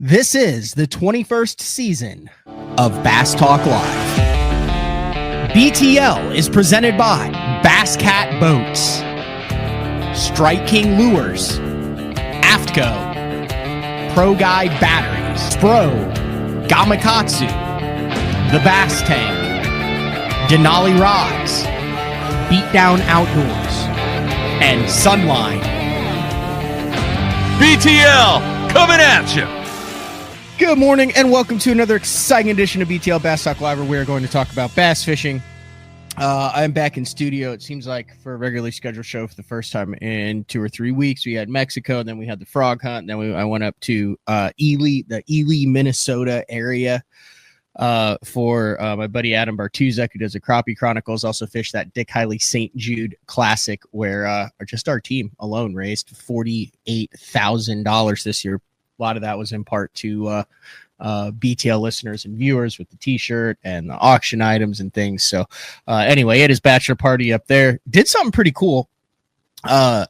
This is the 21st season of Bass Talk Live. BTL is presented by Bass Cat Boats, Strike King Lures, AFTCO, Pro Guide Batteries, Spro, Gamakatsu, The Bass Tank, Denali Rods, Beatdown Outdoors, and Sunline. BTL coming at you. Good morning and welcome to another exciting edition of BTL Bass Talk Live, where we are going to talk about bass fishing. I'm back in studio. It seems like for a regularly scheduled show for the first time in 2 or 3 weeks. We had Mexico, and then we had the frog hunt, and then I went up to Ely, Minnesota area for my buddy Adam Bartuzek, who does the Crappie Chronicles. Also fished that Dick Hiley St. Jude Classic, where just our team alone raised $48,000 this year. A lot of that was in part to BTL listeners and viewers with the t-shirt and the auction items and things. So anyway, it is bachelor party up there. Did something pretty cool. It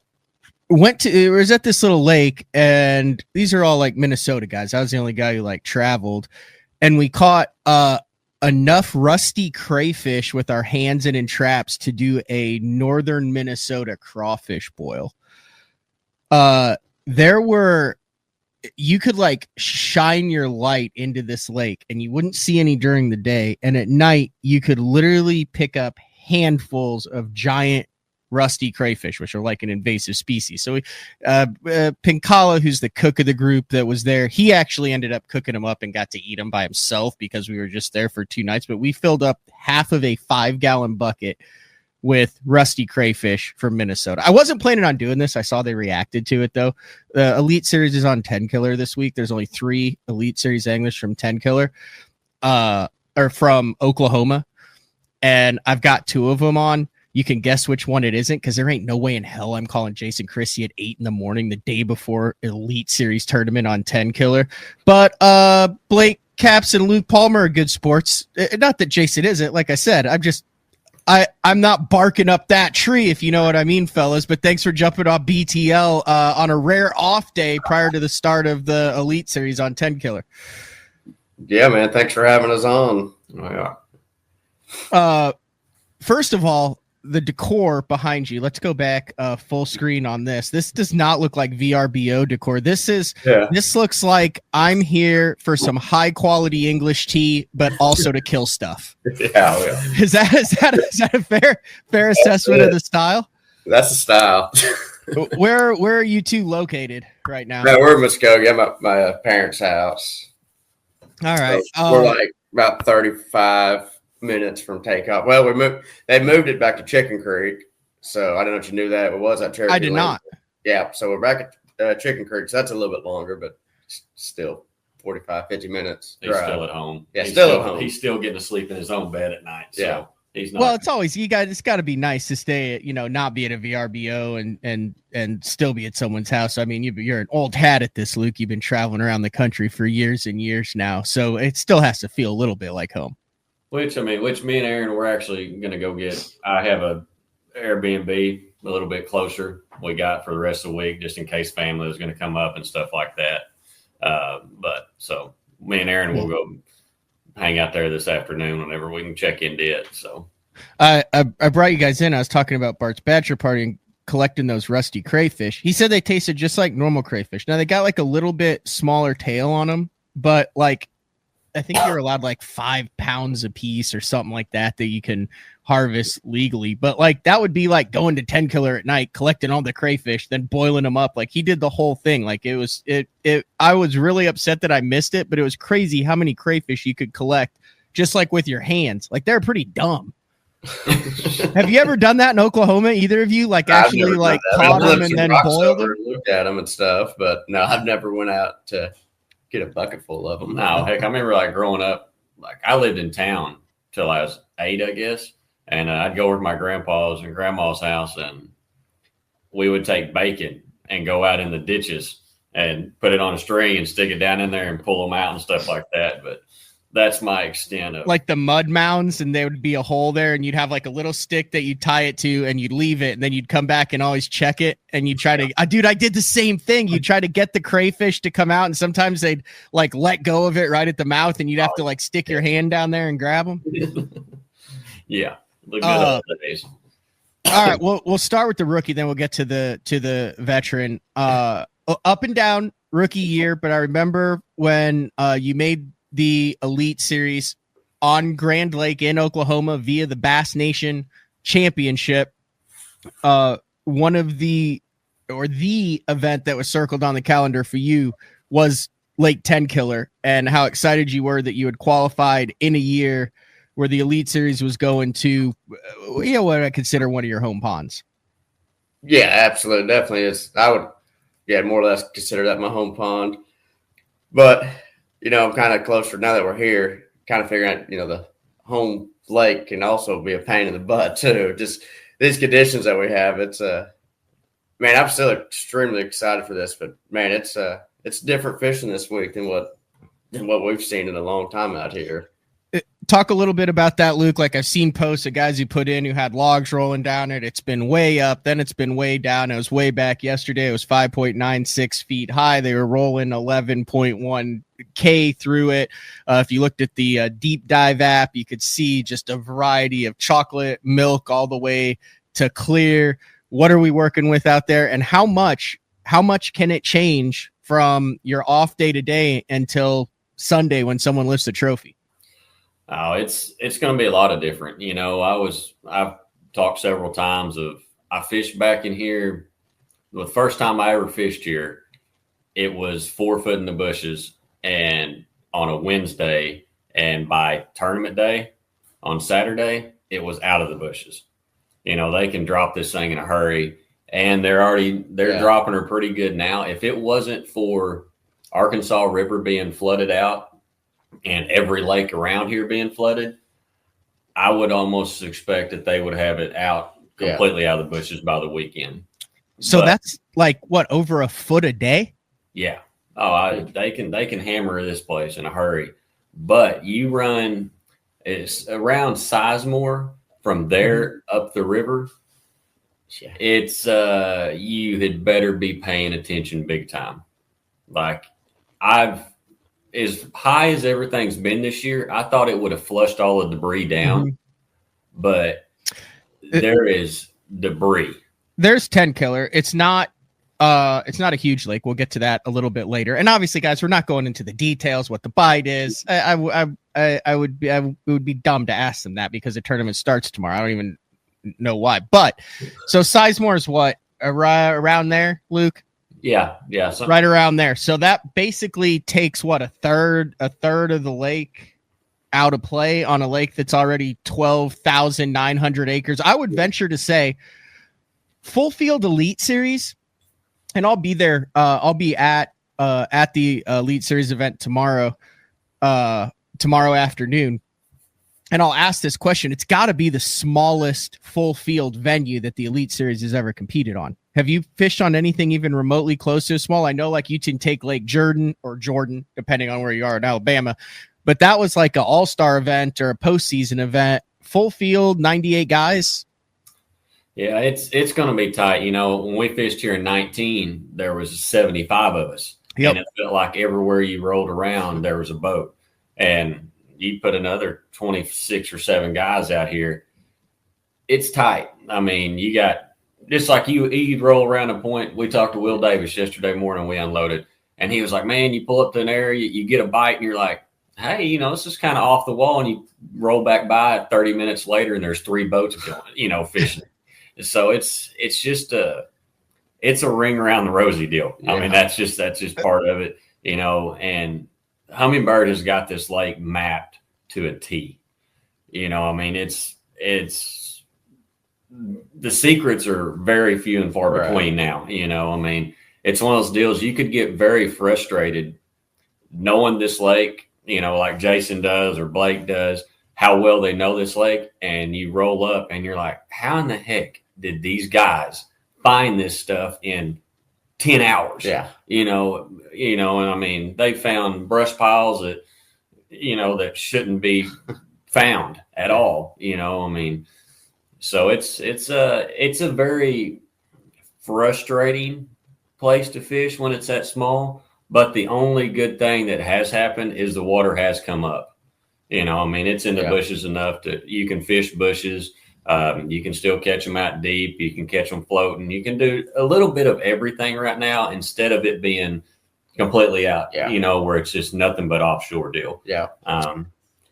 was at this little lake, and these are all like Minnesota guys. I was the only guy who like traveled, and we caught enough rusty crayfish with our hands and in traps to do a northern Minnesota crawfish boil. You could like shine your light into this lake and you wouldn't see any during the day. And at night you could literally pick up handfuls of giant rusty crayfish, which are like an invasive species. So Pinkala, who's the cook of the group that was there, he actually ended up cooking them up and got to eat them by himself because we were just there for 2 nights. But we filled up half of a 5-gallon bucket with rusty crayfish from Minnesota. I wasn't planning on doing this. I saw they reacted to it, though. The Elite Series is on Tenkiller this week. There's only 3 Elite Series anglers from Tenkiller, or from Oklahoma, and I've got 2 of them on. You can guess which one it isn't, because there ain't no way in hell I'm calling Jason Christie at 8 in the morning the day before Elite Series tournament on Tenkiller. But Blake CAPPS and Luke PALMER are good sports. Not that Jason isn't. Like I said, I'm not barking up that tree, if you know what I mean, fellas, but thanks for jumping off BTL on a rare off day prior to the start of the Elite Series on Tenkiller. Yeah, man. Thanks for having us on. Oh, yeah. First of all, the decor behind you. Let's go back full screen on this. This does not look like VRBO decor. This looks like I'm here for some high quality English tea, but also to kill stuff. Yeah. Is that a fair assessment of the style? That's the style. Where are you two located right now? No, we're in Muskogee. I'm at my parents' house. All right. So we're like about 35 minutes from takeoff. Well, they moved it back to Chicken Creek, so I don't know if you knew that. It was at Cherokee. I did not. Yeah, so we're back at Chicken Creek, so that's a little bit longer, but still 45-50 minutes he's drive. Still at home. Yeah, still at home. He's still getting to sleep in his own bed at night. So yeah. He's not. Well, it's always it's got to be nice to stay at, not be at a VRBO and still be at someone's house. I mean, you're an old hat at this, Luke. You've been traveling around the country for years and years now, so it still has to feel a little bit like home. Which me and Aaron, we're actually going to go get. I have a Airbnb a little bit closer. We got for the rest of the week, just in case family was going to come up and stuff like that. But so me and Aaron will go hang out there this afternoon whenever we can check into it. So I brought you guys in. I was talking about Bart's bachelor party and collecting those rusty crayfish. He said they tasted just like normal crayfish. Now they got like a little bit smaller tail on them, but like I think you're allowed like 5 pounds a piece or something like that you can harvest legally. But like that would be like going to Tenkiller at night, collecting all the crayfish, then boiling them up. Like he did the whole thing. Like it was I was really upset that I missed it, but it was crazy how many crayfish you could collect just like with your hands. Like they're pretty dumb. Have you ever done that in Oklahoma? Either of you like actually like caught them and then boiled them? Looked at them and stuff, but no, I've never went out to get a bucket full of them. No, heck, I remember like growing up, like I lived in town till I was 8, I guess. And I'd go over to my grandpa's and grandma's house, and we would take bacon and go out in the ditches and put it on a string and stick it down in there and pull them out and stuff like that. But That's my extent of like the mud mounds, and there would be a hole there, and you'd have like a little stick that you'd tie it to, and you'd leave it, and then you'd come back and always check it, and you'd try to dude, I did the same thing. You'd try to get the crayfish to come out, and sometimes they'd like let go of it right at the mouth, and you'd have to like stick your hand down there and grab them. Yeah, the good old days. All right, we'll start with the rookie, then we'll get to the veteran. Up and down rookie year, but I remember when you made the Elite Series on Grand Lake in Oklahoma via the Bass Nation Championship. One of the event that was circled on the calendar for you was Lake Tenkiller, and how excited you were that you had qualified in a year where the Elite Series was going to, what I consider one of your home ponds. Yeah, absolutely. Definitely is. I would, more or less consider that my home pond. But, I'm kind of closer now that we're here, kind of figuring out, the home lake can also be a pain in the butt too. Just these conditions that we have. It's man, I'm still extremely excited for this, but man, it's different fishing this week than what we've seen in a long time out here. Talk a little bit about that, Luke. Like, I've seen posts of guys you put in who had logs rolling down it. It's been way up, then it's been way down. It was way back yesterday. It was 5.96 feet high. They were rolling 11.1 K through it. If you looked at the deep dive app, you could see just a variety of chocolate, milk, all the way to clear. What are we working with out there, and how much can it change from your off day to day until Sunday when someone lifts a trophy? Oh, it's going to be a lot of different. I've talked several times of I fished back in here. The first time I ever fished here, it was 4 foot in the bushes and on a Wednesday, and by tournament day on Saturday, it was out of the bushes. They can drop this thing in a hurry, and they're dropping her pretty good now. If it wasn't for Arkansas River being flooded out and every lake around here being flooded, I would almost expect that they would have it out completely out of the bushes by the weekend. So that's like what, over a foot a day? Yeah. Oh, they can hammer this place in a hurry. But it's around Sizemore from there up the river. It's you had better be paying attention big time. Like, as high as everything's been this year, I thought it would have flushed all the debris down, but there is debris. There's Tenkiller. It's not a huge lake. We'll get to that a little bit later. And obviously, guys, we're not going into the details, what the bite is. It would be dumb to ask them that because the tournament starts tomorrow. I don't even know why. But so Sizemore is what, around there, Luke? Yeah. Right around there. So that basically takes what, a third of the lake out of play on a lake that's already 12,900 acres. I would venture to say full field Elite Series, and I'll be there. I'll be at the Elite Series event tomorrow afternoon. And I'll ask this question. It's got to be the smallest full field venue that the Elite Series has ever competed on. Have you fished on anything even remotely close to small? I know, like, you can take Lake Jordan, depending on where you are in Alabama, but that was like an all-star event or a postseason event. Full field, 98 guys. Yeah, it's going to be tight. When we fished here in 19, there was 75 of us. Yep. And it felt like everywhere you rolled around, there was a boat. And you put another 26 or 7 guys out here, it's tight. I mean, you got, just like you'd roll around a point. We talked to Will Davis yesterday morning. We unloaded, and he was like, man, you pull up to an area, you get a bite, and you're like, hey, this is kind of off the wall. And you roll back by 30 minutes later, and there's 3 boats going, fishing. So it's just it's a ring around the rosy deal. Yeah. I mean, that's just part of it, and Hummingbird has got this lake mapped to a T. I mean, it's the secrets are very few and far between now. I mean, it's one of those deals you could get very frustrated knowing this lake, like Jason does or Blake does, how well they know this lake, and you roll up and you're like, how in the heck did these guys find this stuff in 10 hours? Yeah. And I mean, they found brush piles at that shouldn't be found at all. I mean, so it's a very frustrating place to fish when it's that small. But the only good thing that has happened is the water has come up. I mean, it's in the bushes enough that you can fish bushes. You can still catch them out deep. You can catch them floating. You can do a little bit of everything right now instead of it being completely out, where it's just nothing but offshore deal. Yeah.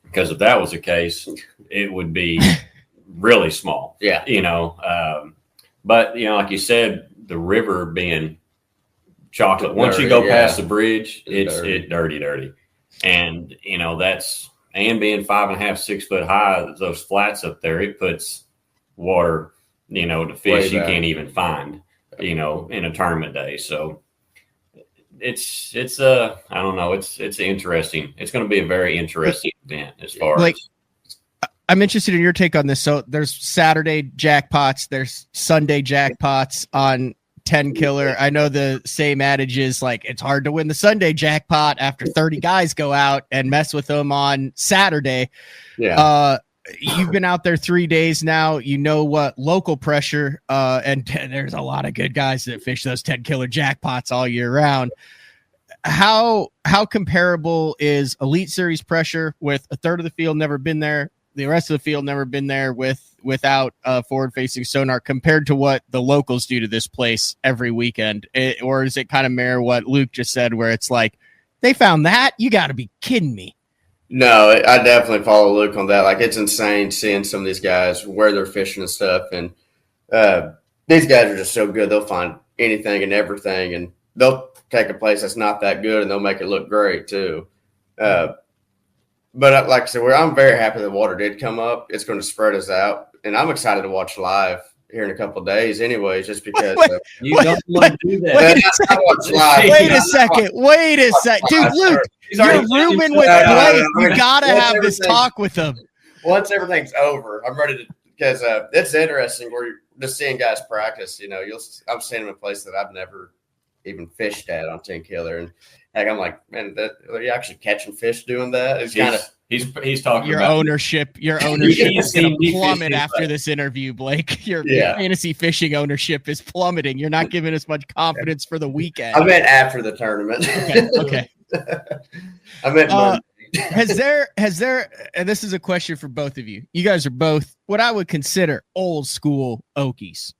Because if that was the case, it would be really small. Yeah. But, like you said, the river being chocolate, once you Dirty, go past the bridge, it's dirty. dirty. And, and being 5.5, 6 foot high, those flats up there, it puts water, to fish you can't even find, in a tournament day. So it's I don't know. It's interesting. It's going to be a very interesting event as far as. I'm interested in your take on this. So there's Saturday jackpots, there's Sunday jackpots on Tenkiller. I know the same adage is like, it's hard to win the Sunday jackpot after 30 guys go out and mess with them on Saturday. Yeah. You've been out there 3 days now. You know what local pressure, and there's a lot of good guys that fish those Tenkiller jackpots all year round. How comparable is Elite Series pressure with a third of the field never been there, the rest of the field never been there without forward-facing sonar, compared to what the locals do to this place every weekend? Or is it kind of mirror what Luke just said, where it's like, they found that? You got to be kidding me. No, I definitely follow Luke on that. Like, it's insane seeing some of these guys where they're fishing and stuff. And these guys are just so good. They'll find anything and everything, and they'll take a place that's not that good and they'll make it look great too. But like I said, I'm very happy the water did come up. It's going to spread us out, and I'm excited to watch live here in a couple of days anyways, just because you don't want to do that. Wait a second. Dude, Luke, you're rooming with Blake. You got to have this talk with him. Once everything's over, I'm ready to, because it's interesting where you're just seeing guys practice. I'm seeing them in a place that I've never even fished at on Tenkiller, and heck, I'm like, man, are you actually catching fish doing that? It's kind of he's talking your about ownership is going to plummet after this interview, Blake. Your fantasy fishing ownership is plummeting. You're not giving us much confidence for the weekend. I meant after the tournament. Okay. I meant has there, and this is a question for both of you. You guys are both what I would consider old school Okies.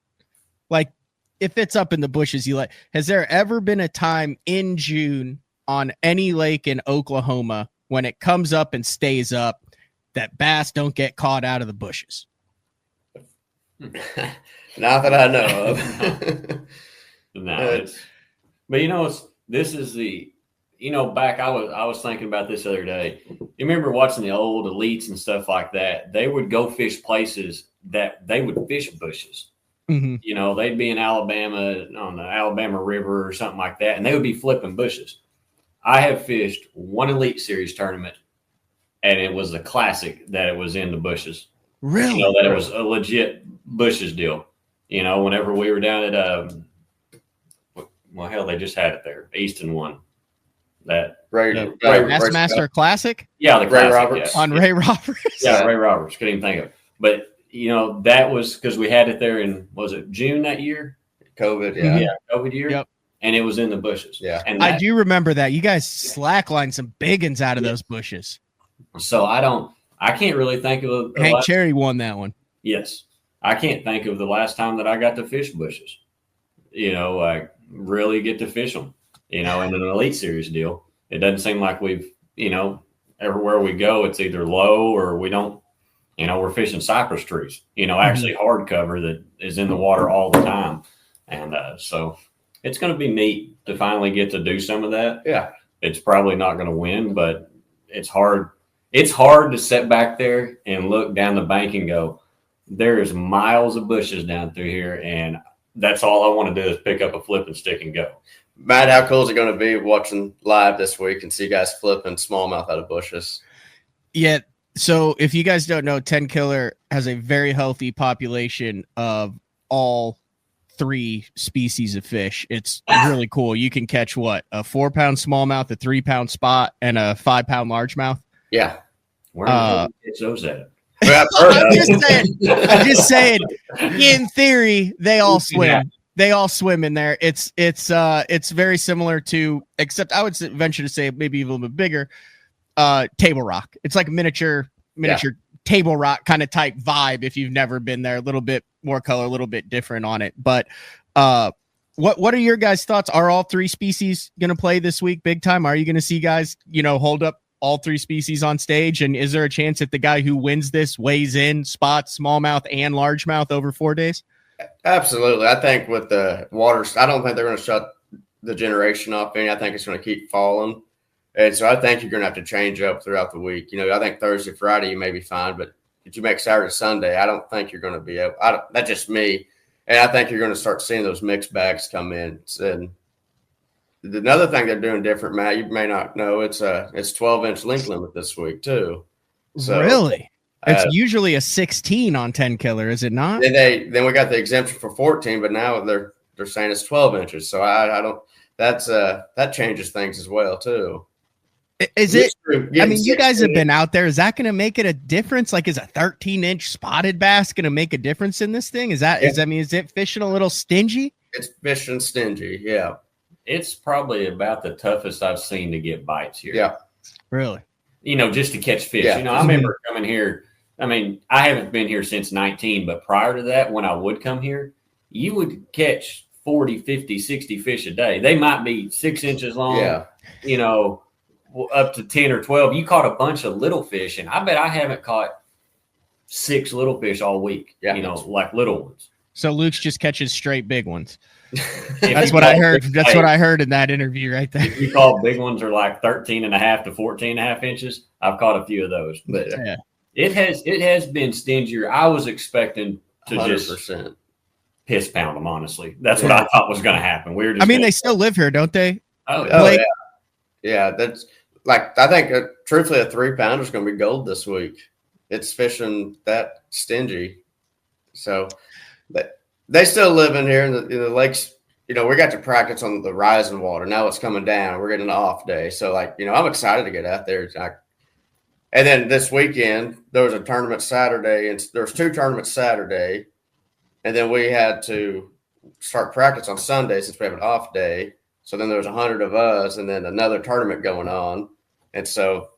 Like, if it's up in the bushes, has there ever been a time in June on any lake in Oklahoma when it comes up and stays up that bass don't get caught out of the bushes? Not that I know of. No, this is the, back, I was thinking about this the other day. You remember watching the old elites and stuff like that? They would go fish places that they would fish bushes. Mm-hmm. They'd be in Alabama on the Alabama River or something like that, and they would be flipping bushes. I have fished one Elite Series tournament, and it was a classic that it was in the bushes. Really? That it was a legit bushes deal. Whenever we were down at they just had it there. Easton won that. Bassmaster Classic? Yeah, the Ray classic, Roberts. yes. On Ray Roberts? Yeah, Ray Roberts. Couldn't even think of it. But that was because we had it there in, was it June that year? COVID, Mm-hmm. yeah. COVID year. Yep. And it was in the bushes. Yeah. And I do remember that. You guys slacklined some big uns out of those bushes. So I can't really think of Hank Cherry won that one. Yes. I can't think of the last time that I got to fish bushes. I really get to fish them, in an Elite Series deal. It doesn't seem like we've, everywhere we go, it's either low or we don't, we're fishing cypress trees, actually hardcover that is in the water all the time. And so it's going to be neat to finally get to do some of that. Yeah. It's probably not going to win, but it's hard. It's hard to sit back there and look down the bank and go, there's miles of bushes down through here, and that's all I want to do is pick up a flipping stick and go. Matt, how cool is it going to be watching live this week and see guys flipping smallmouth out of bushes? Yeah. So if you guys don't know, Tenkiller has a very healthy population of all three species of fish. It's really cool. You can catch a 4-pound smallmouth, a 3-pound spot, and a 5-pound largemouth. Yeah. Where in the hell do you catch those at? Well, I've heard of it. I'm just saying, in theory, they all swim. Yeah. They all swim in there. It's very similar to, except I would venture to say maybe even a little bit bigger, Table Rock. It's like a miniature Table Rock kind of type vibe. If you've never been there, a little bit more color, a little bit different on it. But what are your guys' thoughts? Are all three species going to play this week big time? Are you going to see guys, hold up all three species on stage? And is there a chance that the guy who wins this weighs in spots, smallmouth and largemouth over 4 days? Absolutely. I think with the water, I don't think they're going to shut the generation off any. I think it's going to keep falling. And so I think you're going to have to change up throughout the week. I think Thursday, Friday, you may be fine, but if you make Saturday, Sunday, I don't think you're going to be able. That's just me. And I think you're going to start seeing those mixed bags come in. And another thing they're doing different, Matt, you may not know, it's 12-inch link limit this week too. So, really? It's usually a 16 on Tenkiller, is it not? Then we got the exemption for 14, but now they're saying it's 12 inches. So I don't. That changes things as well too. Is it? I mean, you guys have been out there. Is that going to make it a difference? Like, is a 13-inch spotted bass going to make a difference in this thing? Is it fishing a little stingy? It's fishing stingy. Yeah. It's probably about the toughest I've seen to get bites here. Yeah. Really? Just to catch fish. Yeah. I remember coming here. I mean, I haven't been here since 19, but prior to that, when I would come here, you would catch 40, 50, 60 fish a day. They might be 6 inches long, up to 10 or 12. You caught a bunch of little fish, and I bet I haven't caught 6 little fish all week, like little ones. So Luke's just catches straight big ones. That's what I heard. That's what I heard in that interview right there. If you call big ones are like 13 and a half to 14 and a half inches, I've caught a few of those. But yeah. It has been stingier. I was expecting to 100%. Just piss pound them, honestly. That's what I thought was going to happen. We were just they still live here, don't they? Oh, yeah. Yeah, that's like, I think truthfully a 3-pounder is going to be gold this week. It's fishing that stingy. So they still live in here in the lakes. We got to practice on the rising water. Now it's coming down. We're getting an off day. So I'm excited to get out there. And then this weekend, there was a tournament Saturday, and there was 2 tournaments Saturday. And then we had to start practice on Sunday since we have an off day. So then there was 100 of us and then another tournament going on. And so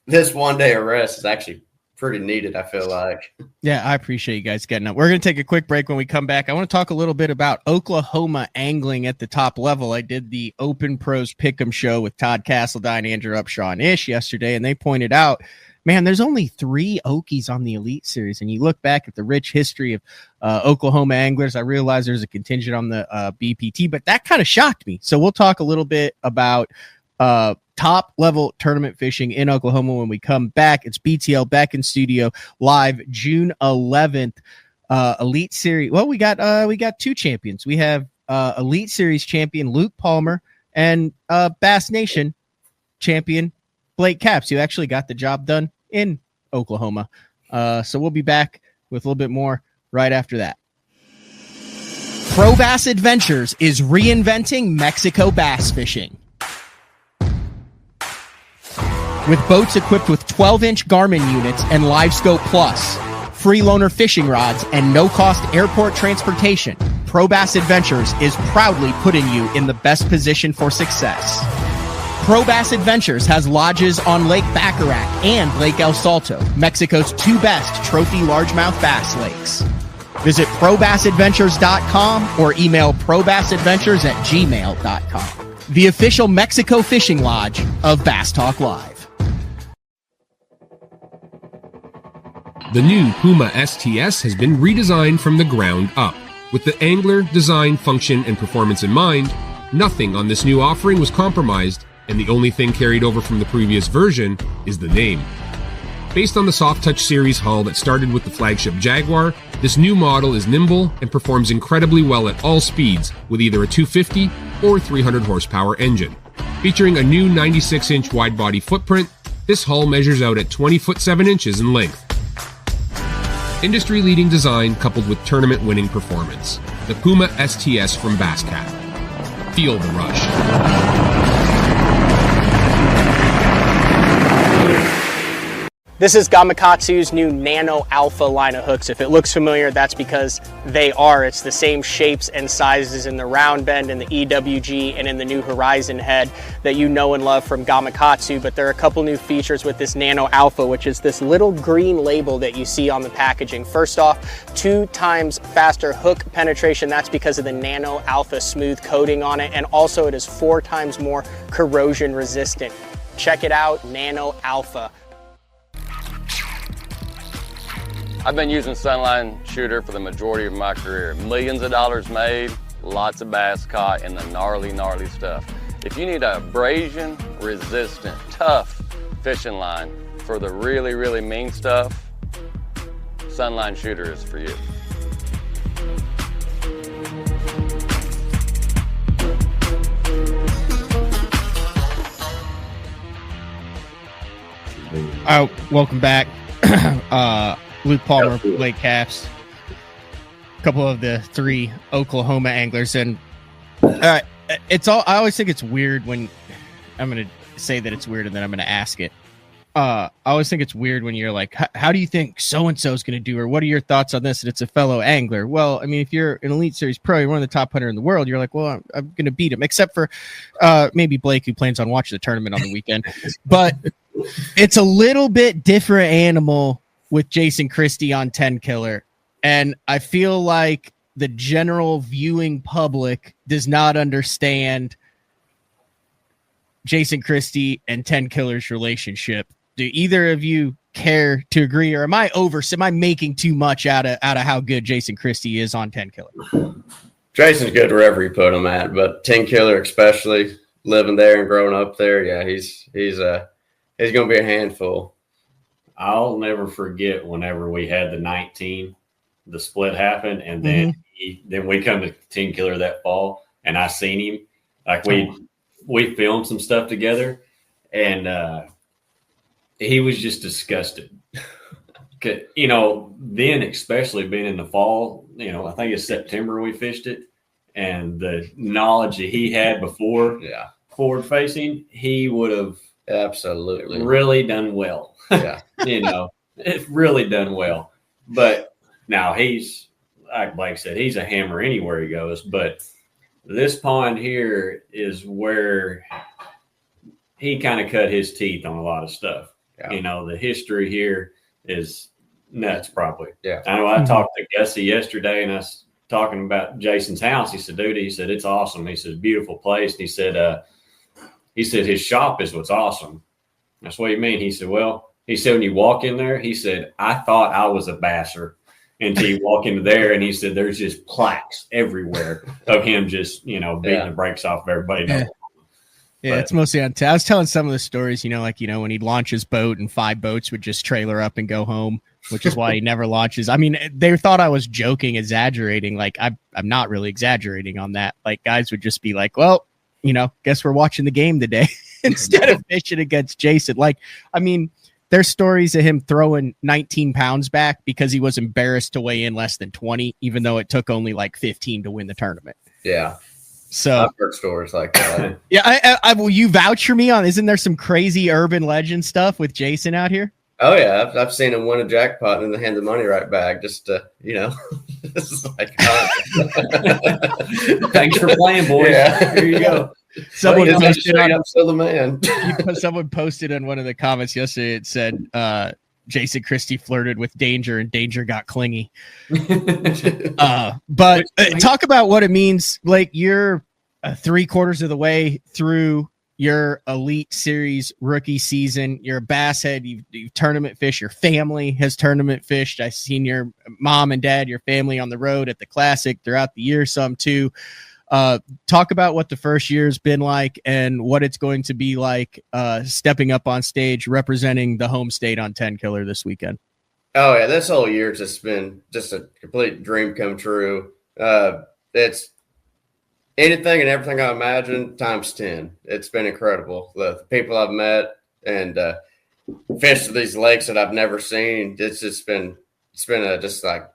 this 1 day of rest is actually pretty needed, I feel like. Yeah, I appreciate you guys getting up. We're going to take a quick break. When we come back, I want to talk a little bit about Oklahoma angling at the top level. I did the Open Pros Pick'em show with Todd Castledine, Andrew Upshaw, and Ish yesterday, and they pointed out, man, there's only 3 Okies on the Elite Series. And you look back at the rich history of Oklahoma anglers, I realize there's a contingent on the BPT, but that kind of shocked me. So we'll talk a little bit about top level tournament fishing in Oklahoma when we come back. It's BTL back in studio live June 11th. Elite Series. Well, we got 2 champions. We have Elite Series champion Luke Palmer and Bass Nation champion Blake CAPPS, who actually got the job done in Oklahoma. So we'll be back with a little bit more right after that. Pro Bass Adventures is reinventing Mexico bass fishing. With boats equipped with 12-inch Garmin units and LiveScope Plus, free loaner fishing rods, and no-cost airport transportation, Pro Bass Adventures is proudly putting you in the best position for success. Pro Bass Adventures has lodges on Lake Baccarat and Lake El Salto, Mexico's 2 best trophy largemouth bass lakes. Visit probassadventures.com or email probassadventures@gmail.com. The official Mexico fishing lodge of Bass Talk Live. The new Puma STS has been redesigned from the ground up. With the angler, design, function, and performance in mind, nothing on this new offering was compromised, and the only thing carried over from the previous version is the name. Based on the Soft Touch series hull that started with the flagship Jaguar, this new model is nimble and performs incredibly well at all speeds with either a 250 or 300 horsepower engine. Featuring a new 96-inch wide-body footprint, this hull measures out at 20 foot 7 inches in length. Industry-leading design coupled with tournament-winning performance. The Puma STS from Basscat. Feel the rush. This is Gamakatsu's new Nano Alpha line of hooks. If it looks familiar, that's because they are. It's the same shapes and sizes in the round bend and the EWG and in the new Horizon head that you know and love from Gamakatsu, but there are a couple new features with this Nano Alpha, which is this little green label that you see on the packaging. First off, 2 times faster hook penetration. That's because of the Nano Alpha smooth coating on it, and also it is 4 times more corrosion resistant. Check it out, Nano Alpha. I've been using Sunline Shooter for the majority of my career. Millions of dollars made, lots of bass caught, and the gnarly, gnarly stuff. If you need a abrasion resistant, tough fishing line for the really, really mean stuff, Sunline Shooter is for you. Welcome back. Luke Palmer, Blake CAPPS, a couple of the 3 Oklahoma anglers, and I always think it's weird when I'm going to say that it's weird, and then I'm going to ask it. I always think it's weird when you're like, how do you think so-and-so is going to do, or what are your thoughts on this? And it's a fellow angler. Well, I mean, if you're an Elite Series pro, you're one of the top 100 in the world, you're like, well, I'm going to beat him, except for maybe Blake, who plans on watching the tournament on the weekend. But it's a little bit different animal with Jason Christie on Tenkiller. And I feel like the general viewing public does not understand Jason Christie and Tenkiller's relationship. Do either of you care to agree, or am I making too much out of how good Jason Christie is on Tenkiller? Jason's good wherever you put him at, but Tenkiller, especially living there and growing up there, yeah, he's going to be a handful. I'll never forget whenever we had the 19, the split happened, and then then we come to Tenkiller that fall, and I seen him. Like we filmed some stuff together, and he was just disgusted. Then especially being in the fall, I think it's September we fished it, and the knowledge that he had before, forward facing, he would have absolutely really done well. Yeah. It's really done well. But now he's, like Blake said, he's a hammer anywhere he goes. But this pond here is where he kind of cut his teeth on a lot of stuff. Yeah. The history here is nuts, probably. Yeah. I know I talked to Gussie yesterday, and I was talking about Jason's house. He said, dude, it's awesome. He said, beautiful place. And he said his shop is what's awesome. That's what you mean. He said, when you walk in there, he said, I thought I was a basser until you walk into there. And he said, there's just plaques everywhere of him just, beating the brakes off of everybody. Yeah, it's mostly on. I was telling some of the stories, when he'd launch his boat and 5 boats would just trailer up and go home, which is why he never launches. I mean, they thought I was joking, exaggerating. Like, I'm not really exaggerating on that. Like, guys would just be like, well, guess we're watching the game today instead of fishing against Jason. Like, I mean, there's stories of him throwing 19 pounds back because he was embarrassed to weigh in less than 20, even though it took only like 15 to win the tournament. Yeah. So I've heard stories like that. Yeah. I will you vouch for me on, isn't there some crazy urban legend stuff with Jason out here? Oh yeah. I've seen him win a jackpot and then hand the money right back. Just this is like, thanks for playing, boys. Yeah. Here you go. Someone posted I'm still the man. Someone posted in one of the comments yesterday. It said Jason Christie flirted with Danger and Danger got clingy. But talk about what it means. Like, you're 3/4 of the way through your Elite Series rookie season. You're a bass head. You've tournament fished. Your family has tournament fished. I've seen your mom and dad, your family on the road at the Classic throughout the year, some too. Talk about what the first year has been like and what it's going to be like stepping up on stage representing the home state on Tenkiller this weekend. Oh yeah, this whole year has just been just a complete dream come true. It's anything and everything I imagined times 10. It's been incredible. The people I've met and fished these lakes that I've never seen. It's been just like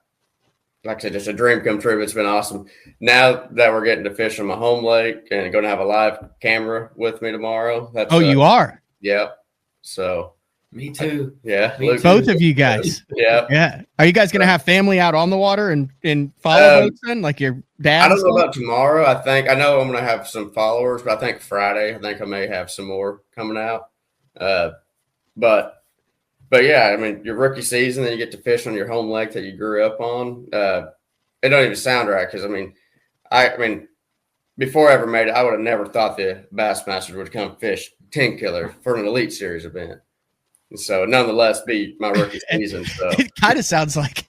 I said, just a dream come true. It's been awesome. Now that we're getting to fish on my home lake and going to have a live camera with me tomorrow. You are? Yep. So Me too. Yeah, Me too. Both of you guys. Yeah. Yeah. Are you guys gonna have family out on the water and follow boats then, like your dad? I don't know about tomorrow. I know I'm gonna have some followers, but I think Friday, I may have some more coming out. But yeah, I mean, your rookie season, then you get to fish on your home lake that you grew up on. It don't even sound right because I mean, before I ever made it, I would have never thought the Bassmasters would come fish Tenkiller for an Elite Series event. So, nonetheless, be my rookie season. So It kind of sounds like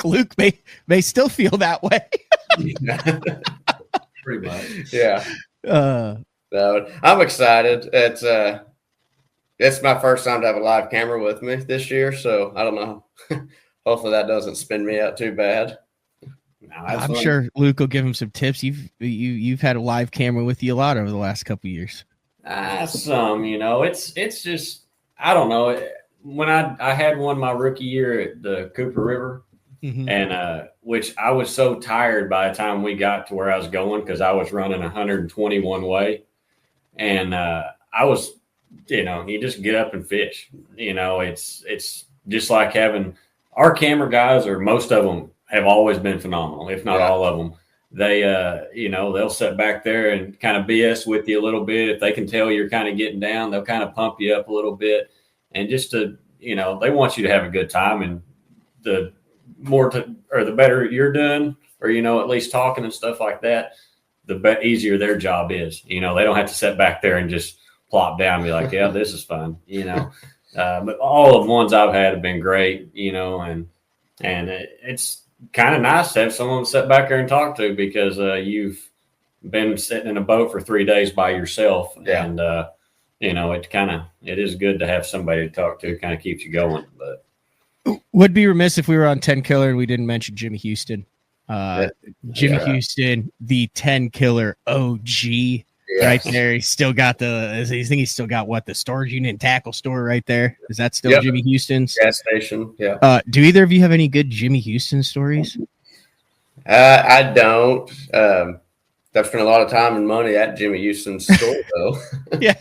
Luke may still feel that way. Pretty much. Yeah. So I'm excited. It's my first time to have a live camera with me this year, so I don't know. Hopefully that doesn't spin me out too bad. No, I'm sure Luke will give him some tips. You've had a live camera with you a lot over the last couple of years. Some, it's just, I don't know. When I had one my rookie year at the Cooper River, and which I was so tired by the time we got to where I was going because I was running 121 way, and I was, you just get up and fish. It's just like having our camera guys, or most of them have always been phenomenal, if not all of them. They, they'll sit back there and kind of BS with you a little bit. If they can tell you're kind of getting down, they'll kind of pump you up a little bit. And just to, they want you to have a good time. And the better you're doing, or, at least talking and stuff like that, the easier their job is. They don't have to sit back there and just plop down and be like, yeah, this is fun, But all of the ones I've had have been great, and it's kind of nice to have someone to sit back there and talk to because you've been sitting in a boat for 3 days by yourself. Yeah. And, it is good to have somebody to talk to. Kind of keeps you going. But would be remiss if we were on Tenkiller and we didn't mention Jimmy Houston. Jimmy Houston, the Tenkiller OG. Right there, he's still got he's still got the storage unit and tackle store right there. Is that still Jimmy Houston's gas station? Yeah. Do either of you have any good Jimmy Houston stories? I don't. I've spent a lot of time and money at Jimmy Houston's store, though. Yeah,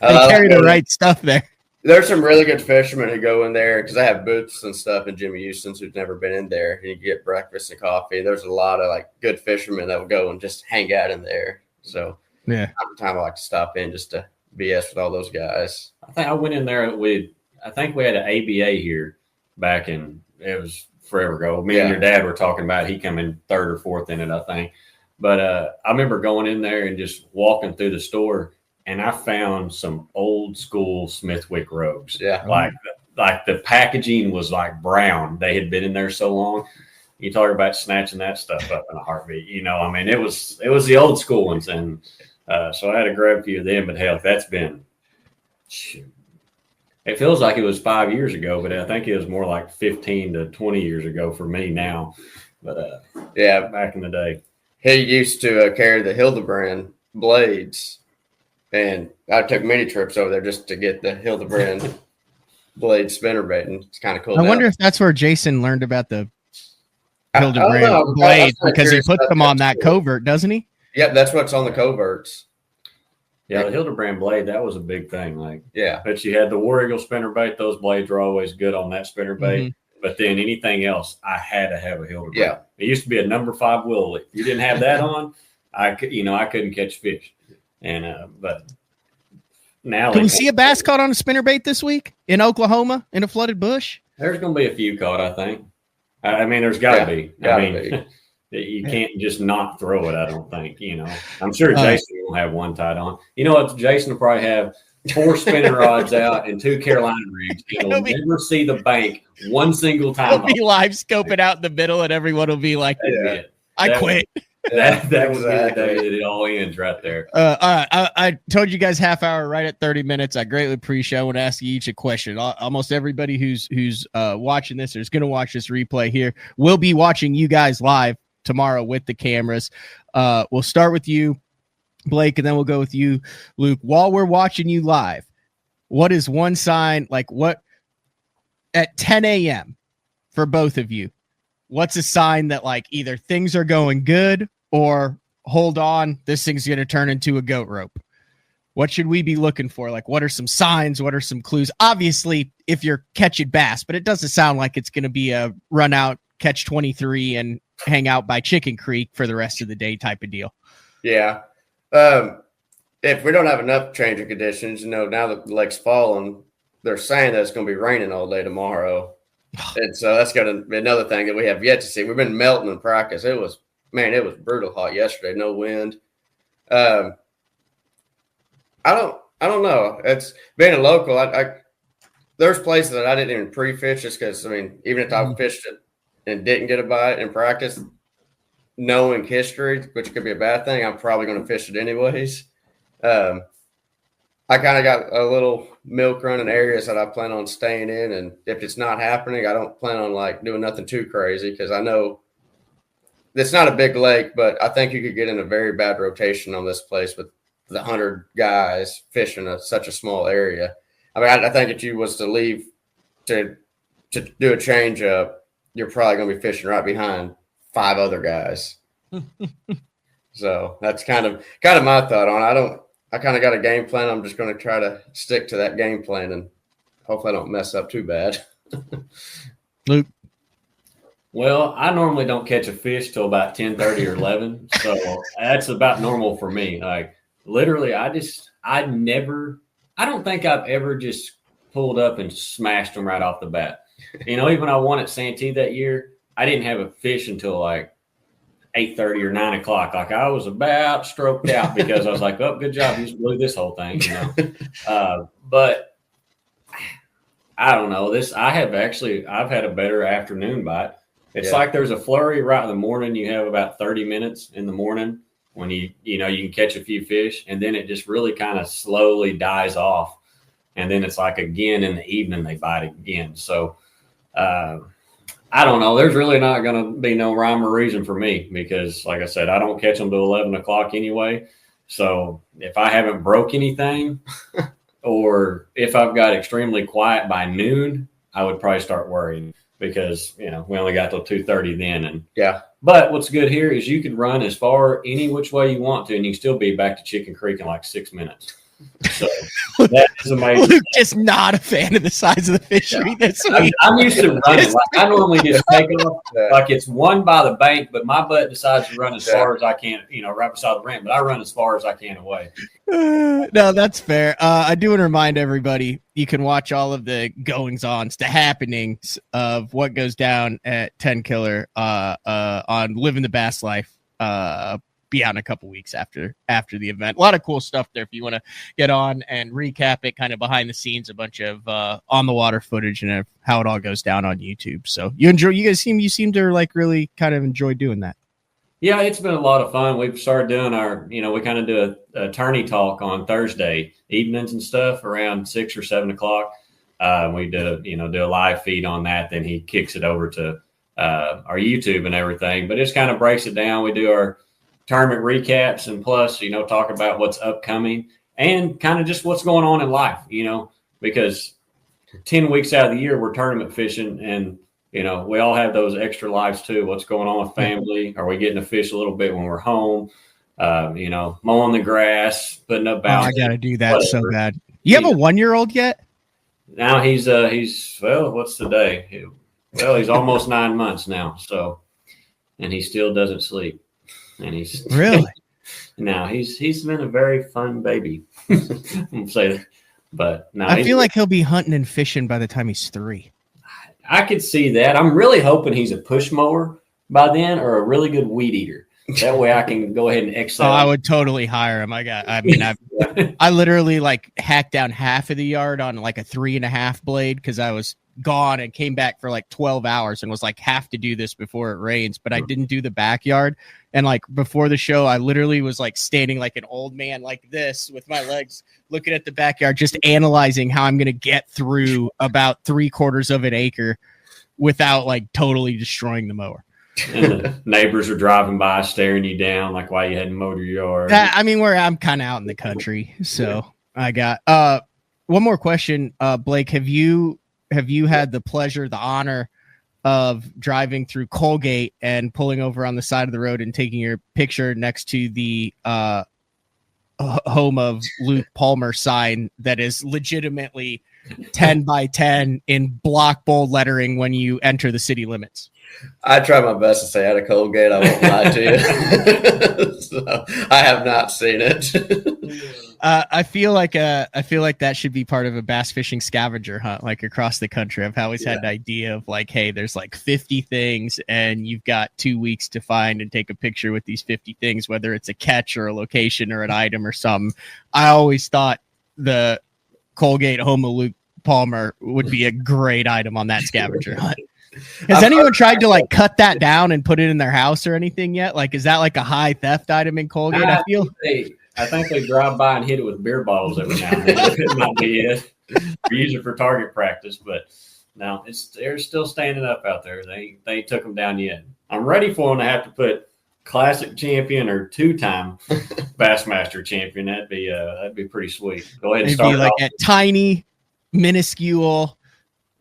they carry the right stuff there. There's some really good fishermen who go in there because I have booths and stuff in Jimmy Houston's who've never been in there. And you get breakfast and coffee. There's a lot of good fishermen that will go and just hang out in there. So. Yeah, time to time I like to stop in just to BS with all those guys. I think I went in there I think we had an ABA here back in, it was forever ago. Me and your dad were talking about he come in third or fourth in it, I think. But I remember going in there and just walking through the store, and I found some old school Smithwick robes. Yeah, like the packaging was like brown. They had been in there so long. You talk about snatching that stuff up in a heartbeat. It was the old school ones, and so I had to grab a few of them. But hell, that's been. It feels like it was 5 years ago, but I think it was more like 15 to 20 years ago for me now. But back in the day, he used to carry the Hildebrand blades, and I took many trips over there just to get the Hildebrand blade spinnerbait, and it's kind of cool. I wonder if that's where Jason learned about the Hildebrand blade because he puts them on that covert, doesn't he? Yep, that's what's on the coverts. Yeah, the Hildebrand blade, that was a big thing. But you had the War Eagle spinnerbait; those blades were always good on that spinnerbait. Mm-hmm. But then anything else, I had to have a Hildebrand. Yeah, it used to be a number 5 willow. If you didn't have that on, I couldn't catch fish. And but now, can we see a bass caught on a spinnerbait this week in Oklahoma in a flooded bush? There's going to be a few caught, I think. There's got to be. You can't just not throw it, I don't think. I'm sure Jason will have one tied on. You know what? Jason will probably have 4 spinning rods out and 2 Carolina rigs. He'll never see the bank one single time. He'll be live scoping out in the middle, and everyone will be like, I quit. That would be the day that it all ends right there. All right. I told you guys half hour, right at 30 minutes. I greatly appreciate it. I want to ask you each a question. Almost everybody who's watching this or is going to watch this replay here will be watching you guys live tomorrow with the cameras. We'll start with you, Blake, and then we'll go with you, Luke. While we're watching you live, what is one sign, what at 10 a.m. for both of you? What's a sign that either things are going good or hold on, this thing's going to turn into a goat rope? What should we be looking for? Like, what are some signs? What are some clues? Obviously, if you're catching bass, but it doesn't sound like it's going to be a run out, catch 23 and hang out by Chicken Creek for the rest of the day type of deal. Yeah. If we don't have enough changing conditions, now that the lake's falling, they're saying that it's going to be raining all day tomorrow. And so that's going to be another thing that we have yet to see. We've been melting in practice. It was brutal hot yesterday. No wind. I don't know. It's being a local. There's places that I didn't even pre-fish just because, even if I fished it and didn't get a bite in practice, knowing history, which could be a bad thing, I'm probably going to fish it anyways. I kind of got a little milk run in areas that I plan on staying in. And if it's not happening, I don't plan on doing nothing too crazy because I know it's not a big lake, but I think you could get in a very bad rotation on this place with the 100 guys fishing such a small area. I think if you was to leave to do a change up, you're probably going to be fishing right behind 5 other guys. So that's kind of my thought on it. I kind of got a game plan. I'm just going to try to stick to that game plan and hopefully I don't mess up too bad. Luke. Well, I normally don't catch a fish till about 10:30 or 11. So that's about normal for me. Literally, I don't think I've ever just pulled up and smashed them right off the bat. Even when I won at Santee that year, I didn't have a fish until 8:30 or 9 o'clock. I was about stroked out because I was like, oh, good job. You just blew this whole thing, But I don't know. I've had a better afternoon bite. It's like there's a flurry right in the morning. You have about 30 minutes in the morning when you can catch a few fish, and then it just really kind of slowly dies off. And then it's again in the evening they bite again. So I don't know. There's really not going to be no rhyme or reason for me because, like I said, I don't catch them till 11 o'clock anyway. So if I haven't broke anything or if I've got extremely quiet by noon, I would probably start worrying because, we only got till 2:30 then. And yeah. But what's good here is you can run as far any which way you want to, and you can still be back to Chicken Creek in 6 minutes. So that is amazing. Luke just not a fan of the size of the fishery this week. I'm used to running. I normally just take off it's one by the bank, but my butt decides to run as far as I can, right beside the ramp. But I run as far as I can away. No, that's fair. I do want to remind everybody you can watch all of the goings-ons, the happenings of what goes down at Tenkiller on Living the Bass Life. Be out in a couple weeks after the event. A lot of cool stuff there if you want to get on and recap it, kind of behind the scenes, a bunch of on the water footage and how it all goes down on YouTube. So you seem to really kind of enjoy doing that. Yeah, it's been a lot of fun. We've started doing our, we kind of do a attorney talk on Thursday evenings and stuff around 6 or 7 o'clock. We do a live feed on that. Then he kicks it over to our YouTube and everything, but it just kind of breaks it down. We do our tournament recaps and plus, talk about what's upcoming and kind of just what's going on in life, because 10 weeks out of the year we're tournament fishing and, we all have those extra lives too. What's going on with family? Are we getting to fish a little bit when we're home? Mowing the grass, putting up boundaries. I got to do that so bad. You have a 1-year-old yet? Now he's what's today? He's almost 9 months now. So, and he still doesn't sleep. And he's really now he's been a very fun baby. I'll say that. But no, I feel like he'll be hunting and fishing by the time he's 3. I could see that. I'm really hoping he's a push mower by then or a really good weed eater. That way I can go ahead and excel. I would totally hire him. I literally hacked down half of the yard on a 3.5 blade because I was gone and came back for 12 hours and was have to do this before it rains, but I didn't do the backyard. And before the show, I literally was standing like an old man like this with my legs looking at the backyard, just analyzing how I'm going to get through about 3/4 of an acre without totally destroying the mower. And the neighbors are driving by, staring you down why you hadn't mowed your yard. Where I'm kind of out in the country. So I got one more question. Blake, have you had the pleasure, the honor of driving through Colgate and pulling over on the side of the road and taking your picture next to the home of Luke Palmer sign that is legitimately 10 by 10 in block bold lettering when you enter the city limits. I try my best to stay out of Colgate. I won't lie to you. So, I have not seen it. I feel like that should be part of a bass fishing scavenger hunt, like across the country. I've always had an idea of like, hey, there's like 50 things, and you've got 2 weeks to find and take a picture with these 50 things, whether it's a catch or a location or an item or something. I always thought the Colgate home of Luke Palmer would be a great item on that scavenger hunt. Has anyone tried to like cut that down and put it in their house or anything yet? Like, is that like a high theft item in Colgate? I think they drive by and hit it with beer bottles every now and then. It might be it. We use it for target practice, but no, they're still standing up out there. They took them down yet. I'm ready for them to have to put classic champion or 2-time Bassmaster champion. That'd be pretty sweet. Go ahead and start. It'd be like a tiny, minuscule,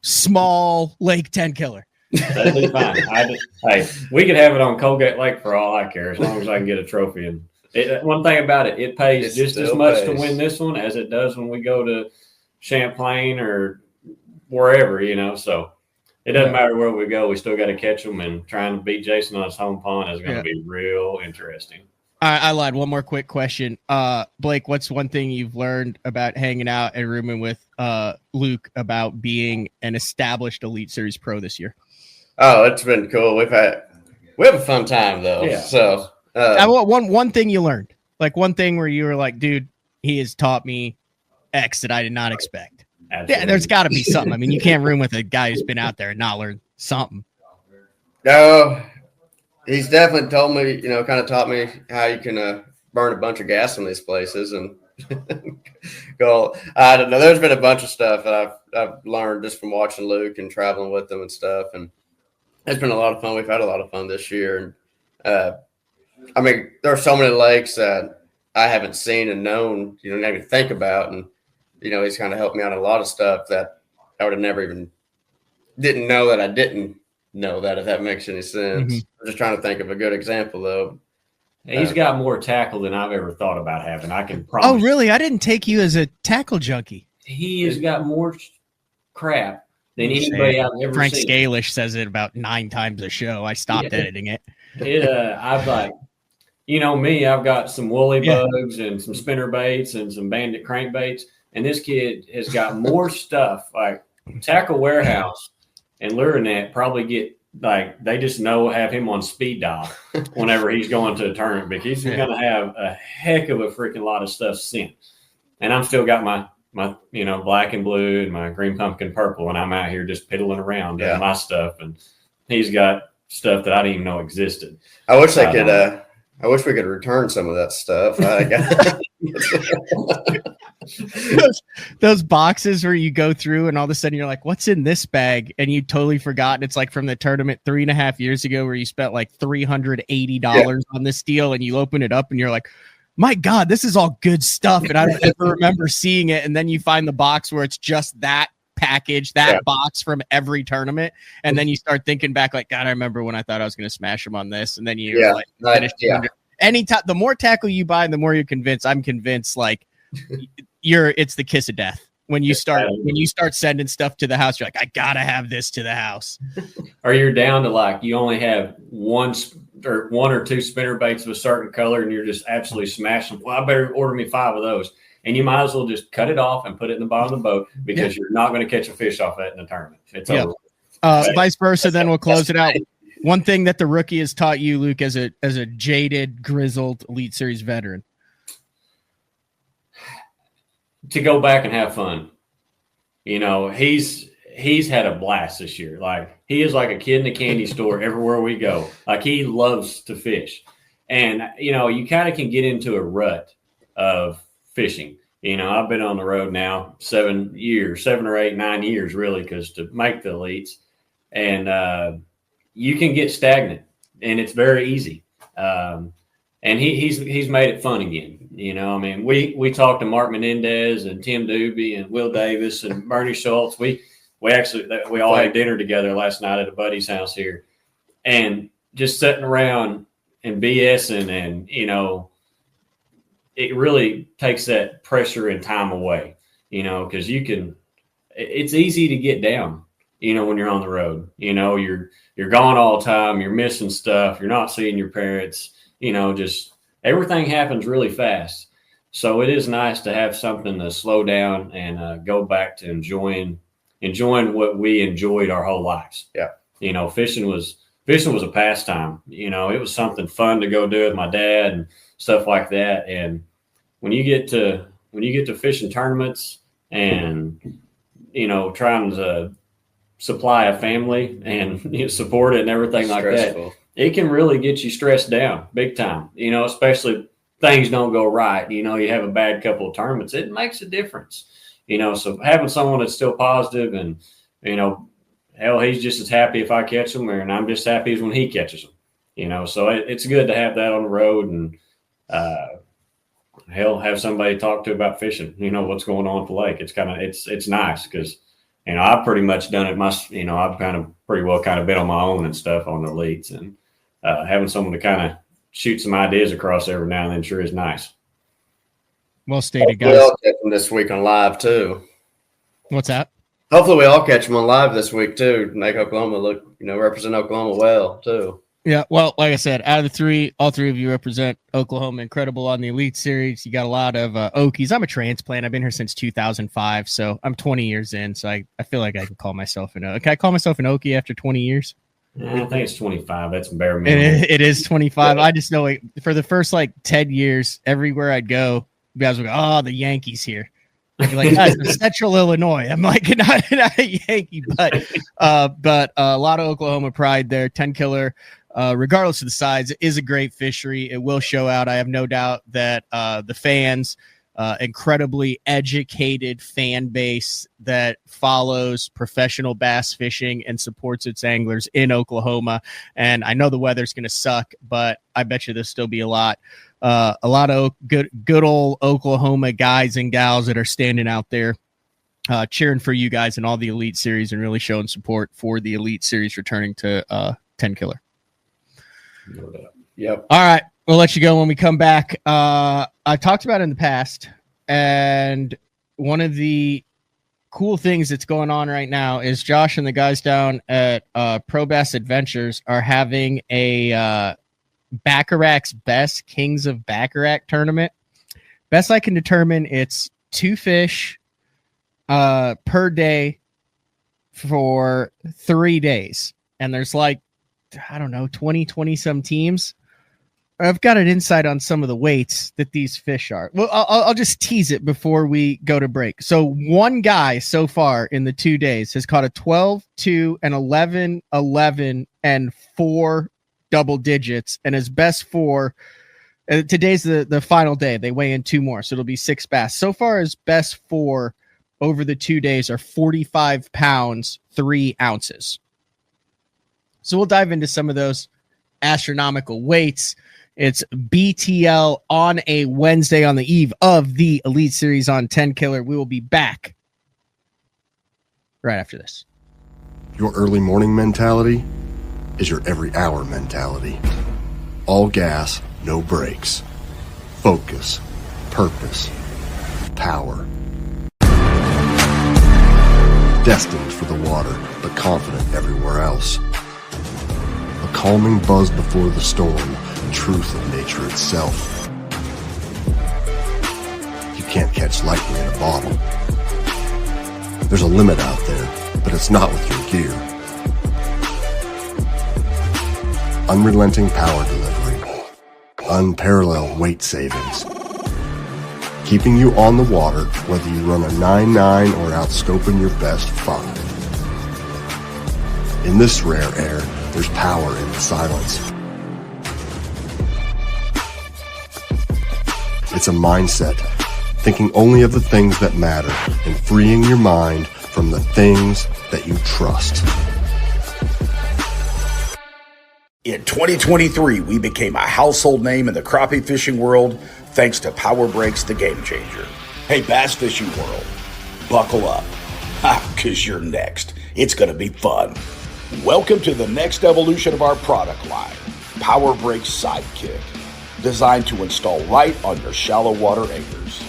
small Lake Tenkiller. That'd be fine. Hey, we could have it on Colgate Lake for all I care, as long as I can get a trophy. And one thing about it, it pays just as much to win this one as it does when we go to Champlain or wherever, So it doesn't matter where we go. We still got to catch them, and trying to beat Jason on his home pond is going to be real interesting. I lied. One more quick question. Blake, what's one thing you've learned about hanging out and rooming with Luke about being an established Elite Series pro this year? Oh, it's been cool. We have a fun time though. Yeah. So one thing you learned, like one thing where you were like, dude, he has taught me X that I did not expect. Yeah, there's got to be something. I mean, you can't room with a guy who's been out there and not learn something. No, he's definitely told me, kind of taught me how you can burn a bunch of gas in these places and go. I don't know. There's been a bunch of stuff that I've learned just from watching Luke and traveling with him and stuff, and it's been a lot of fun. We've had a lot of fun this year, and I mean, there are so many lakes that I haven't seen and known, not even think about, and he's kind of helped me out in a lot of stuff that I would have never even didn't know that I didn't know that, if that makes any sense. Mm-hmm. I'm just trying to think of a good example though. He's got more tackle than I've ever thought about having. I can promise. Oh, really? I didn't take you as a tackle junkie. He has got more crap than anybody I've ever Frank seen. Scalish says it about 9 times a show. I stopped editing it. I've like, me, I've got some woolly bugs and some spinner baits and some bandit crankbaits. And this kid has got more stuff, like Tackle Warehouse and Lure Net probably get, like, they just have him on speed dial whenever he's going to a tournament, because he's going to have a heck of a freaking lot of stuff sent. And I'm still got my black and blue and my green pumpkin purple, and I'm out here just piddling around doing my stuff. And he's got stuff that I didn't even know existed. I wish I could. I wish we could return some of that stuff. Those boxes where you go through and all of a sudden you're like, what's in this bag? And you totally forgot. It's like from the tournament 3.5 years ago where you spent like $380 on this deal, and you open it up and you're like, my God, this is all good stuff. And I don't ever remember seeing it. And then you find the box where it's just that package, box from every tournament. And then you start thinking back like, God, I remember when I thought I was going to smash them on this. And then you anytime, the more tackle you buy, the more you're convinced. I'm convinced like it's the kiss of death. When you start sending stuff to the house, you're like, I gotta have this to the house. Or you're down to like, you only have one or two spinner baits of a certain color, and you're just absolutely smashing. Well, I better order me 5 of those. And you might as well just cut it off and put it in the bottom of the boat, because you're not going to catch a fish off that in the tournament. It's over. Vice versa, then we'll close it out. One thing that the rookie has taught you, Luke, as a jaded, grizzled Elite Series veteran. To go back and have fun. He's had a blast this year. Like, he is like a kid in a candy store everywhere we go. Like, he loves to fish. And, you kind of can get into a rut of fishing. I've been on the road now 7 or 8, 9 years, really, because to make the elites. And you can get stagnant, and it's very easy. And he's made it fun again. We talked to Mark Menendez and Tim Doobie and Will Davis and Bernie Schultz. We all had dinner together last night at a buddy's house here, and just sitting around and BSing and it really takes that pressure and time away, because it's easy to get down, when you're on the road. You're gone all the time, you're missing stuff, you're not seeing your parents, just everything happens really fast. So it is nice to have something to slow down and go back to enjoying what we enjoyed our whole lives. Yeah. Fishing was a pastime. It was something fun to go do with my dad and stuff like that. And when you get to fishing tournaments and, trying to supply a family and support it and everything like that, it can really get you stressed down big time, especially if things don't go right. You have a bad couple of tournaments, it makes a difference, so having someone that's still positive and, hell, he's just as happy if I catch him, and I'm just happy as when he catches them, so it's good to have that on the road and, have somebody to talk to about fishing, what's going on at the lake. It's nice because, I've pretty much done it I've kind of pretty well kind of been on my own and stuff on the elites, and having someone to kind of shoot some ideas across every now and then sure is nice. Well stated, guys. We'll all catch them this week on live too. What's that? Hopefully we all catch them on live this week too. Make Oklahoma look, represent Oklahoma well too. Yeah, well, like I said, out of the three, all three of you represent Oklahoma incredible on the Elite Series. You got a lot of Okies. I'm a transplant. I've been here since 2005, so I'm 20 years in, so I feel like I can call myself an Okie. Can I call myself an Okie after 20 years? I think it's 25. That's bare minimum. It is 25. I just know for the first 10 years, everywhere I'd go, you guys would go, oh, the Yankees here. You're like, guys, it's Central Illinois. I'm like, not a Yankee, but a lot of Oklahoma pride there. Tenkiller, regardless of the size, it is a great fishery. It will show out. I have no doubt that the fans, incredibly educated fan base that follows professional bass fishing and supports its anglers in Oklahoma. And I know the weather's going to suck, but I bet you there'll still be a lot of good old Oklahoma guys and gals that are standing out there cheering for you guys in all the Elite Series and really showing support for the Elite Series returning to Tenkiller. Yep. All right. We'll let you go when we come back. I talked about it in the past, and one of the cool things that's going on right now is Josh and the guys down at Pro Bass Adventures are having a Bacharach's Best Kings of Bacharach tournament. Best I can determine, it's 2 fish per day for 3 days. And there's 20 some teams. I've got an insight on some of the weights that these fish are. Well, I'll just tease it before we go to break. So one guy so far in the 2 days has caught a 12, 2, and 11, 11, and 4 double digits, and his best 4. Today's the final day. They weigh in 2 more, so it'll be 6 bass. So far, his best 4 over the 2 days are 45 pounds, 3 ounces. So we'll dive into some of those astronomical weights. It's BTL on a Wednesday on the eve of the Elite Series on Tenkiller. We will be back right after this. Your early morning mentality is your every hour mentality. All gas, no brakes. Focus, purpose, power. Destined for the water, but confident everywhere else. A calming buzz before the storm, truth of nature itself. You can't catch lightning in a bottle. There's a limit out there, but it's not with your gear. Unrelenting power delivery. Unparalleled weight savings. Keeping you on the water, whether you run a 9.9 or outscoping your best 5. In this rare air, there's power in the silence. It's a mindset, thinking only of the things that matter and freeing your mind from the things that you trust. In 2023, we became a household name in the crappie fishing world thanks to Power Breaks, the game changer. Hey, bass fishing world, buckle up, because you're next. It's going to be fun. Welcome to the next evolution of our product line, Power Breaks Sidekick. designed to install right on your shallow water acres.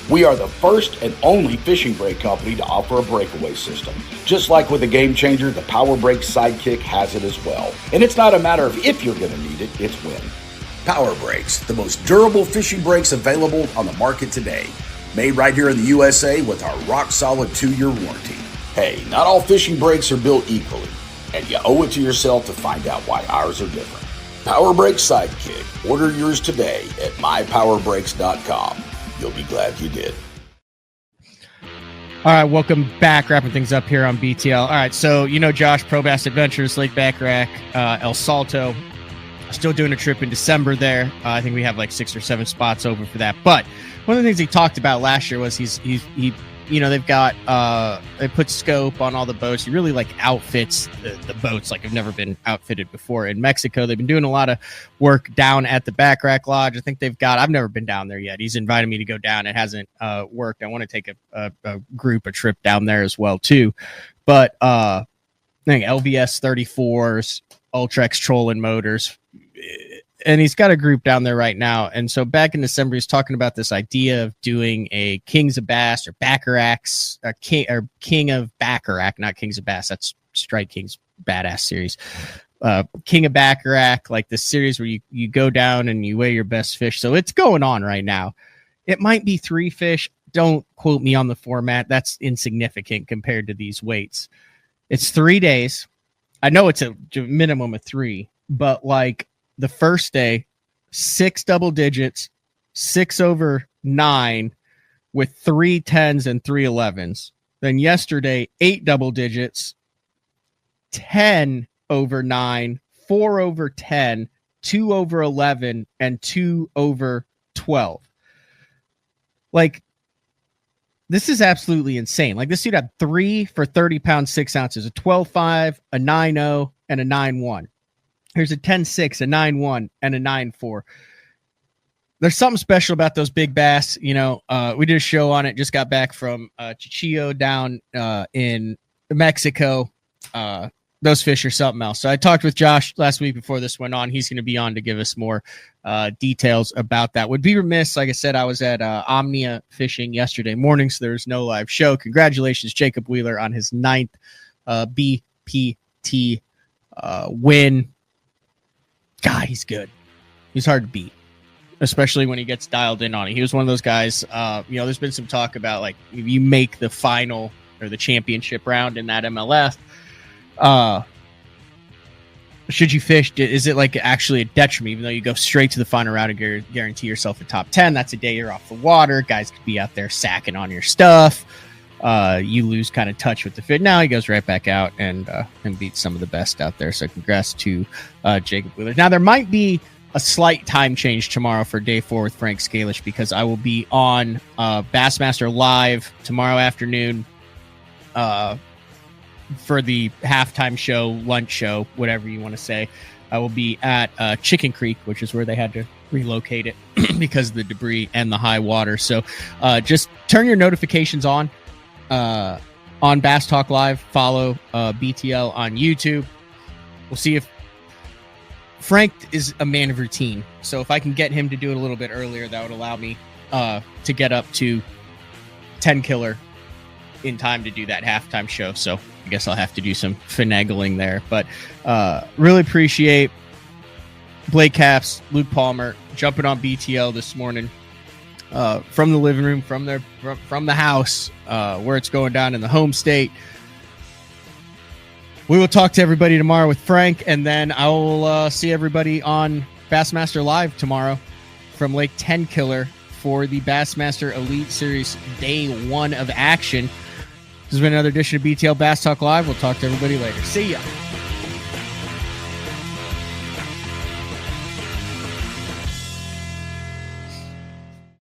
We are the first and only fishing brake company to offer a breakaway system. Just like with the Game Changer, the Power Brake Sidekick has it as well. And it's not a matter of if you're going to need it, it's when. Power Brakes, the most durable fishing brakes available on the market today. Made right here in the USA with our rock-solid 2-year warranty. Hey, not all fishing brakes are built equally, and you owe it to yourself to find out why ours are different. Power Brake Sidekick. Order yours today at mypowerbrakes.com. You'll be glad you did. All right, welcome back. Wrapping things up here on BTL. All right, so Josh, Pro Bass Adventures, Lake Bacharach, El Salto. Still doing a trip in December there. I think we have like 6 or 7 spots over for that. But one of the things he talked about last year was they've got they put scope on all the boats. He really like outfits the boats like have never been outfitted before in Mexico. They've been doing a lot of work down at the Bacharach Lodge. I think I've never been down there yet. He's invited me to go down. It hasn't worked. I want to take a trip down there as well too. But I think LVS 34s, Ultrex trolling motors. And he's got a group down there right now. And so back in December, he's talking about this idea of doing a Kings of Bass or Bacharach's King of Bacharach, not Kings of Bass. That's Strike King's badass series. King of Bacharach, like this series where you go down and you weigh your best fish. So it's going on right now. It might be 3 fish. Don't quote me on the format. That's insignificant compared to these weights. It's 3 days. I know it's a minimum of 3, but like, the first day, 6 double digits, 6 over 9 with 3 10s and 3 11s. Then yesterday, 8 double digits, 10 over 9, 4 over 10, 2 over 11, and 2 over 12. Like, this is absolutely insane. Like, this dude had 3 for 30 pounds, 6 ounces, a 12.5, a 9.0, and a 9.1. Here's a 10.6, a 9.1, and a 9.4. There's something special about those big bass. We did a show on it. Just got back from Chichillo down in Mexico. Those fish are something else. So I talked with Josh last week before this went on. He's going to be on to give us more details about that. Would be remiss, like I said, I was at Omnia fishing yesterday morning, so there's no live show. Congratulations, Jacob Wheeler, on his 9th BPT win. God, he's good. He's hard to beat, especially when he gets dialed in on it. He was one of those guys, there's been some talk about, like, if you make the final or the championship round in that MLF, should you fish? Is it like actually a detriment, even though you go straight to the final round and guarantee yourself a top 10? That's a day you're off the water. Guys could be out there sacking on your stuff. You lose kind of touch with the fit. Now he goes right back out and beats some of the best out there. So congrats to Jacob Wheeler. Now there might be a slight time change tomorrow for day 4 with Frank Scalish, because I will be on Bassmaster Live tomorrow afternoon for the halftime show, lunch show, whatever you want to say. I will be at Chicken Creek, which is where they had to relocate it because of the debris and the high water. So just turn your notifications on Bass Talk Live. Follow BTL on YouTube. We'll see if Frank is a man of routine. So if I can get him to do it a little bit earlier, that would allow me to get up to Tenkiller in time to do that halftime show. So I guess I'll have to do some finagling there. But really appreciate Blake Capps, Luke Palmer jumping on BTL this morning from the living room, from the house where it's going down in the home state. We will talk to everybody tomorrow with Frank, and then I will see everybody on Bassmaster Live tomorrow from Lake Tenkiller for the Bassmaster Elite Series Day 1 of action. This has been another edition of BTL Bass Talk Live. We'll talk to everybody later. See ya.